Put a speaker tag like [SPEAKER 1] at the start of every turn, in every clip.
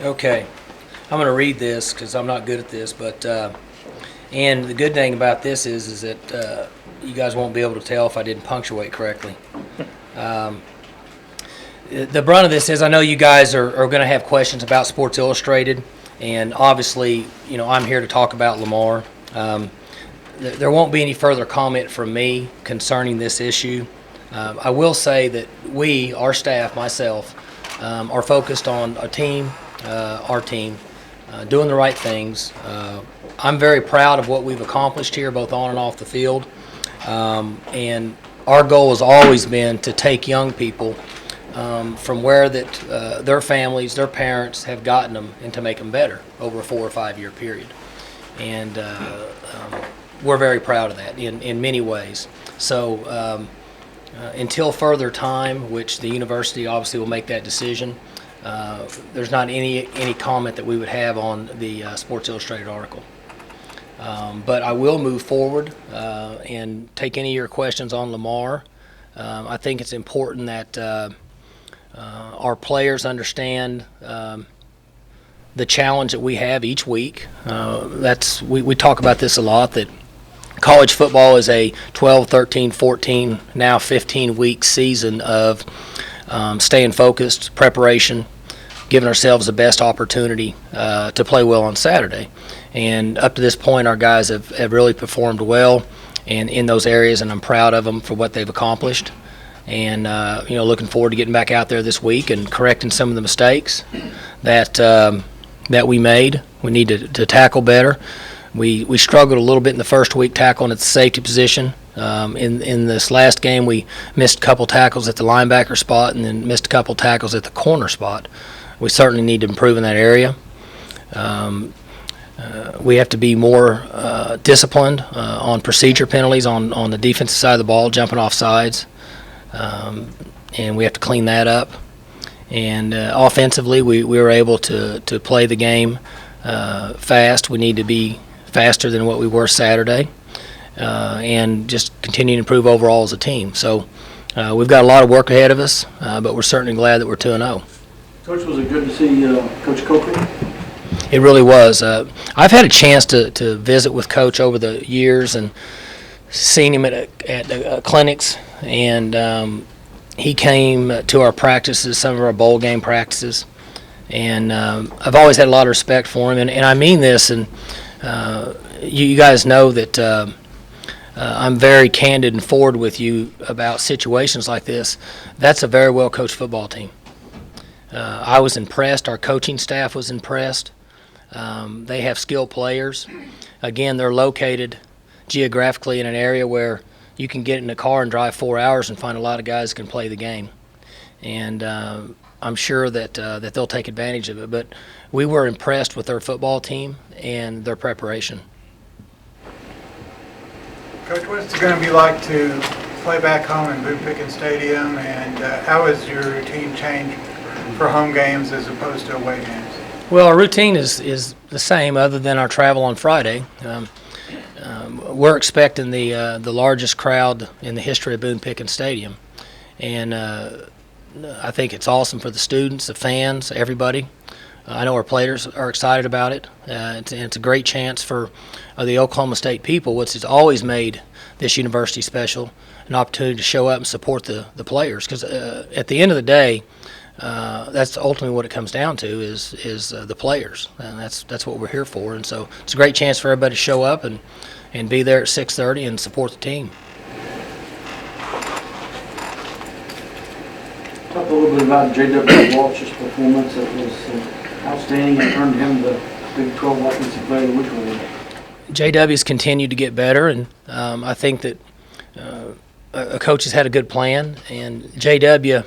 [SPEAKER 1] Okay, I'm going to read this because I'm not good at this, but and the good thing about this is that you guys won't be able to tell if I didn't punctuate correctly. The brunt of this is I know you guys are going to have questions about Sports Illustrated, and obviously, I'm here to talk about Lamar. There won't be any further comment from me concerning this issue. I will say that our staff, myself, are focused on our team, doing the right things. I'm very proud of what we've accomplished here, both on and off the field. And our goal has always been to take young people from where their families, their parents have gotten them, and to make them better over a 4 or 5 year period. And we're very proud of that in many ways. So until further time, which the university obviously will make that decision, there's not any comment that we would have on the Sports Illustrated article. But I will move forward and take any of your questions on Lamar. I think it's important that our players understand the challenge that we have each week. We talk about this a lot, that college football is a 12, 13, 14, now 15-week season of staying focused, preparation, giving ourselves the best opportunity to play well on Saturday. And up to this point, our guys have really performed well and in those areas, and I'm proud of them for what they've accomplished. And looking forward to getting back out there this week and correcting some of the mistakes that we made. We need to tackle better. We struggled a little bit in the first week tackling at the safety position. In this last game, we missed a couple tackles at the linebacker spot and then missed a couple tackles at the corner spot. We certainly need to improve in that area. We have to be more disciplined on procedure penalties on the defensive side of the ball, jumping off sides. And we have to clean that up. And offensively, we were able to play the game fast. We need to be faster than what we were Saturday, and just continue to improve overall as a team. So we've got a lot of work ahead of us, but we're certainly glad that we're 2-0.
[SPEAKER 2] Coach, was it good to see Coach Coakley?
[SPEAKER 1] It really was. I've had a chance to visit with Coach over the years and seen him at clinics, and he came to our practices, some of our bowl game practices, and I've always had a lot of respect for him. And I mean this, and you guys know that I'm very candid and forward with you about situations like this. That's a very well coached football team. I was impressed. Our coaching staff was impressed. They have skilled players. Again, they're located geographically in an area where you can get in a car and drive 4 hours and find a lot of guys that can play the game. And I'm sure that they'll take advantage of it. But we were impressed with their football team and their preparation.
[SPEAKER 3] Coach, what's it going to be like to play back home in Boone Pickens Stadium, and how has your routine changed for home games as opposed to away games?
[SPEAKER 1] Well, our routine is the same other than our travel on Friday. We're expecting the largest crowd in the history of Boone Pickens Stadium. And I think it's awesome for the students, the fans, everybody. I know our players are excited about it. It's a great chance for the Oklahoma State people, which has always made this university special, an opportunity to show up and support the players. Because at the end of the day, that's ultimately what it comes down to is the players, and that's what we're here for. And so it's a great chance for everybody to show up and be there at 6:30 and support the team.
[SPEAKER 2] Talk a little bit about J.W. Walsh's performance. It was outstanding and earned him the Big 12 Offensive Player of the Week award.
[SPEAKER 1] J.W.'s continued to get better, and I think that a coach has had a good plan, and J.W.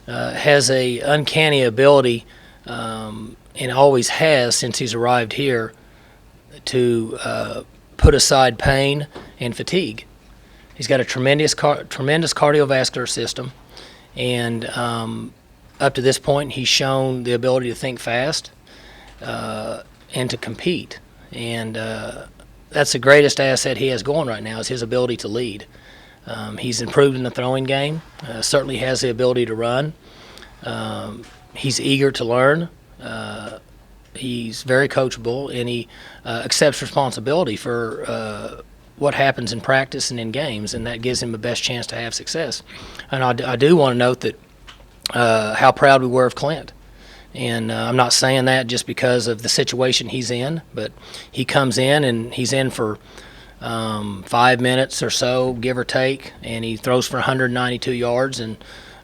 [SPEAKER 1] Has a uncanny ability, and always has since he's arrived here, to put aside pain and fatigue. He's got a tremendous cardiovascular system, and up to this point, he's shown the ability to think fast and to compete. And that's the greatest asset he has going right now, is his ability to lead. He's improved in the throwing game, certainly has the ability to run. He's eager to learn. He's very coachable, and he accepts responsibility for what happens in practice and in games, and that gives him the best chance to have success. And I do want to note that how proud we were of Clint. And I'm not saying that just because of the situation he's in, but he comes in and he's in for 5 minutes or so, give or take, and he throws for 192 yards and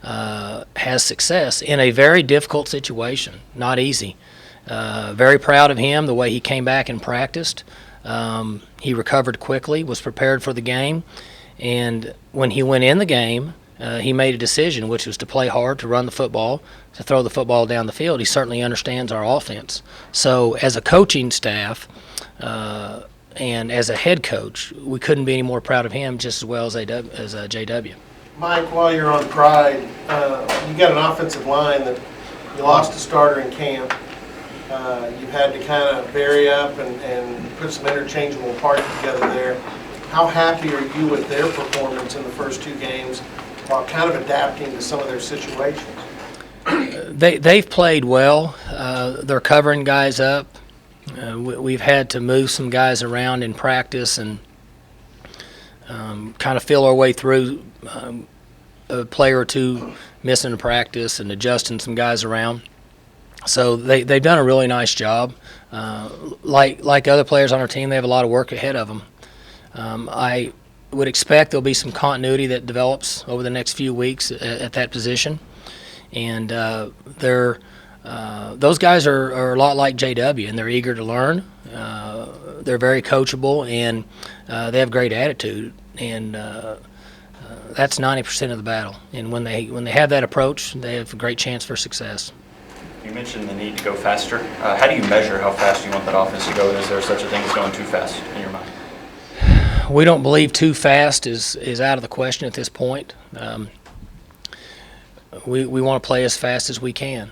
[SPEAKER 1] has success in a very difficult situation, not easy. Very proud of him, the way he came back and practiced. He recovered quickly, was prepared for the game, and when he went in the game, he made a decision, which was to play hard, to run the football, to throw the football down the field. He certainly understands our offense. So as a coaching staff and as a head coach, we couldn't be any more proud of him, just as well as JW.
[SPEAKER 4] Mike, while you're on pride, you got an offensive line that you lost a starter in camp. You've had to kind of vary up and put some interchangeable parts together there. How happy are you with their performance in the first 2 games while kind of adapting to some of their situations?
[SPEAKER 1] They've played well. They're covering guys up. We've had to move some guys around in practice and kind of feel our way through a player or two missing a practice and adjusting some guys around. So they've done a really nice job. Like other players on our team, they have a lot of work ahead of them. I would expect there'll be some continuity that develops over the next few weeks at that position. And those guys are a lot like JW, and they're eager to learn. They're very coachable, and they have great attitude. And that's 90% of the battle. And when they have that approach, they have a great chance for success.
[SPEAKER 5] You mentioned the need to go faster. How do you measure how fast you want that offense to go? Is there such a thing as going too fast in your mind?
[SPEAKER 1] We don't believe too fast is out of the question at this point. We want to play as fast as we can.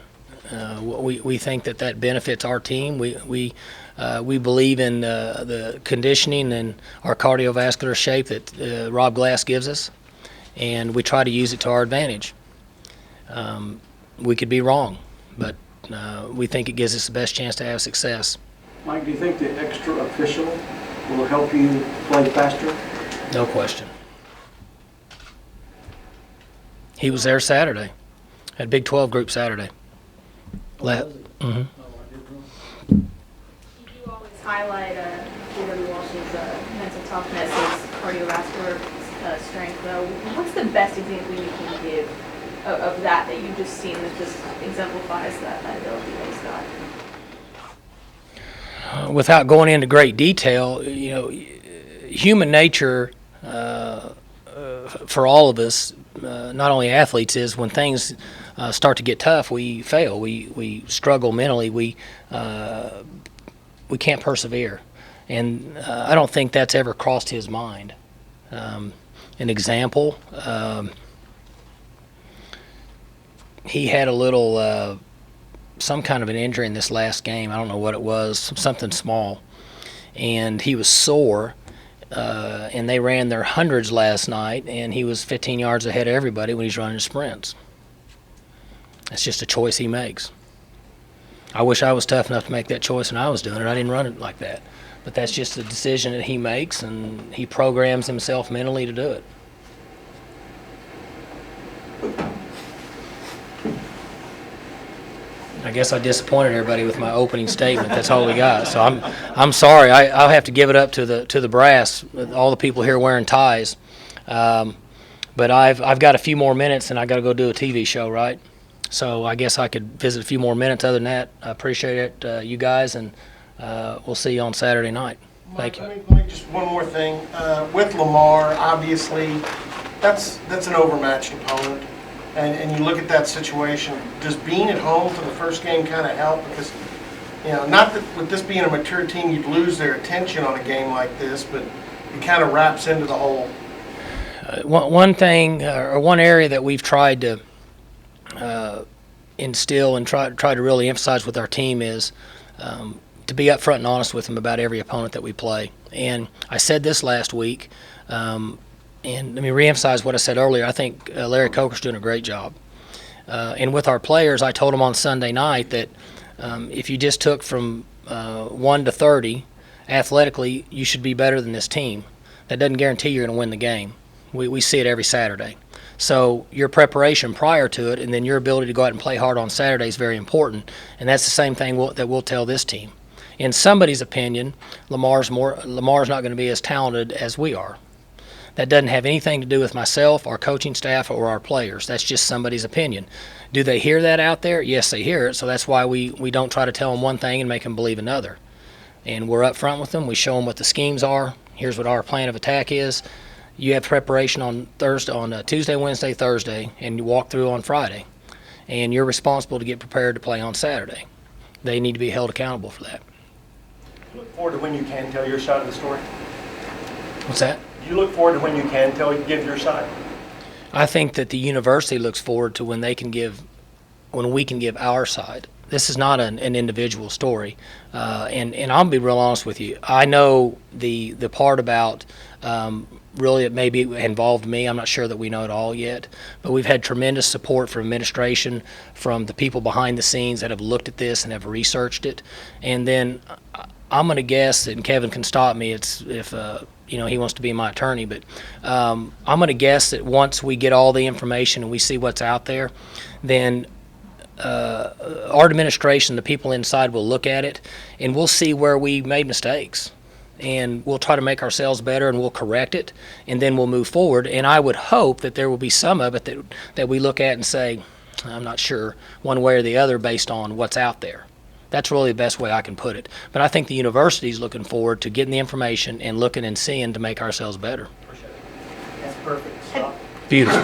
[SPEAKER 1] We think that benefits our team. We believe in the conditioning and our cardiovascular shape that Rob Glass gives us, and we try to use it to our advantage. We could be wrong, but we think it gives us the best chance to have success.
[SPEAKER 2] Mike, do you think the extra official will help you play faster?
[SPEAKER 1] No question. He was there Saturday, at Big 12 group Saturday.
[SPEAKER 6] You always highlight J.W. Walsh's mental toughness, his cardiovascular strength, though. What's the best example you can give of that you've just seen that just exemplifies that ability that he's got?
[SPEAKER 1] Without going into great detail, human nature for all of us, not only athletes, is when things start to get tough, we fail. We struggle mentally. We can't persevere, and I don't think that's ever crossed his mind. An example: he had a little some kind of an injury in this last game. I don't know what it was, something small, and he was sore. And they ran their hundreds last night, and he was 15 yards ahead of everybody when he's running sprints. That's just a choice he makes. I wish I was tough enough to make that choice when I was doing it. I didn't run it like that. But that's just a decision that he makes, and he programs himself mentally to do it. I guess I disappointed everybody with my opening statement. That's all we got. So I'm sorry. I'll have to give it up to the brass, all the people here wearing ties. But I've got a few more minutes, and I got to go do a TV show, right? So I guess I could visit a few more minutes. Other than that, I appreciate it, you guys, and we'll see you on Saturday night. Thank you.
[SPEAKER 4] Let me just one more thing. With Lamar, obviously, that's an overmatched opponent. And you look at that situation, does being at home for the first game kind of help? Because, not that with this being a mature team, you'd lose their attention on a game like this, but it kind of wraps into the whole.
[SPEAKER 1] One thing, or one area that we've tried to instill and try to really emphasize with our team is to be upfront and honest with them about every opponent that we play. And I said this last week. And let me reemphasize what I said earlier. I think Larry Coker's doing a great job. And with our players, I told them on Sunday night that If you just took from 1 to 30, athletically, you should be better than this team. That doesn't guarantee you're going to win the game. We see it every Saturday. So your preparation prior to it and then your ability to go out and play hard on Saturday is very important, and that's the same thing that we'll tell this team. In somebody's opinion, Lamar's not going to be as talented as we are. That doesn't have anything to do with myself, our coaching staff, or our players. That's just somebody's opinion. Do they hear that out there? Yes, they hear it, so that's why we don't try to tell them one thing and make them believe another. And we're up front with them. We show them what the schemes are. Here's what our plan of attack is. You have preparation on Tuesday, Wednesday, Thursday, and you walk through on Friday. And you're responsible to get prepared to play on Saturday. They need to be held accountable for that.
[SPEAKER 7] Look forward to when you can tell your side of the story.
[SPEAKER 1] What's that?
[SPEAKER 7] You look forward to when you can give your side.
[SPEAKER 1] I think that the university looks forward to when we can give our side. This is not an individual story, and I'll be real honest with you. I know the part about really it maybe involved me. I'm not sure that we know it all yet, but we've had tremendous support from administration, from the people behind the scenes that have looked at this and have researched it, and then I'm going to guess, and Kevin can stop me. If he wants to be my attorney, but I'm going to guess that once we get all the information and we see what's out there, then our administration, the people inside, will look at it and we'll see where we made mistakes, and we'll try to make ourselves better and we'll correct it, and then we'll move forward. And I would hope that there will be some of it that we look at and say, I'm not sure one way or the other based on what's out there. That's really the best way I can put it. But I think the university's looking forward to getting the information and looking and seeing to make ourselves better.
[SPEAKER 7] Appreciate it. That's perfect. Stop.
[SPEAKER 1] Beautiful.